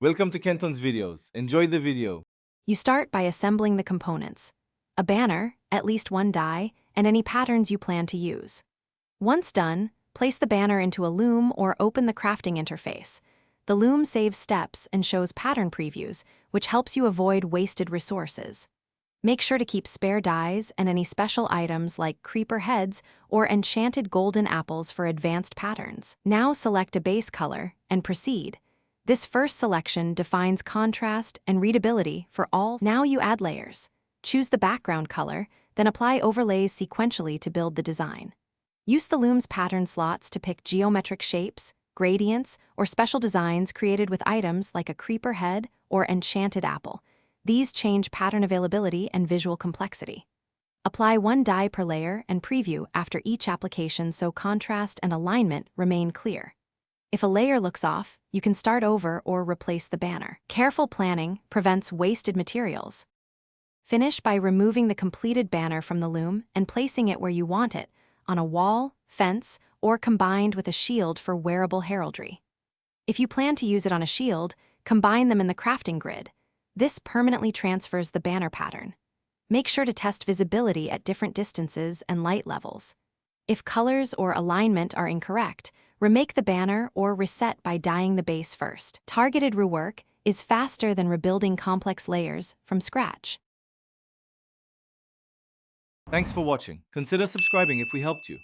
Welcome to Kenton's videos. Enjoy the video. You start by assembling the components: a banner, at least one die, and any patterns you plan to use. Once done, place the banner into a loom or open the crafting interface. The loom saves steps and shows pattern previews, which helps you avoid wasted resources. Make sure to keep spare dies and any special items like creeper heads or enchanted golden apples for advanced patterns. Now select a base color and proceed. This first selection defines contrast and readability for all. Now you add layers. Choose the background color, then apply overlays sequentially to build the design. Use the loom's pattern slots to pick geometric shapes, gradients, or special designs created with items like a creeper head or enchanted apple. These change pattern availability and visual complexity. Apply one die per layer and preview after each application so contrast and alignment remain clear. If a layer looks off, you can start over or replace the banner. Careful planning prevents wasted materials. Finish by removing the completed banner from the loom and placing it where you want it, on a wall, fence, or combined with a shield for wearable heraldry. If you plan to use it on a shield, combine them in the crafting grid. This permanently transfers the banner pattern. Make sure to test visibility at different distances and light levels. If colors or alignment are incorrect, remake the banner or reset by dyeing the base first. Targeted rework is faster than rebuilding complex layers from scratch. Thanks for watching. Consider subscribing if we helped you.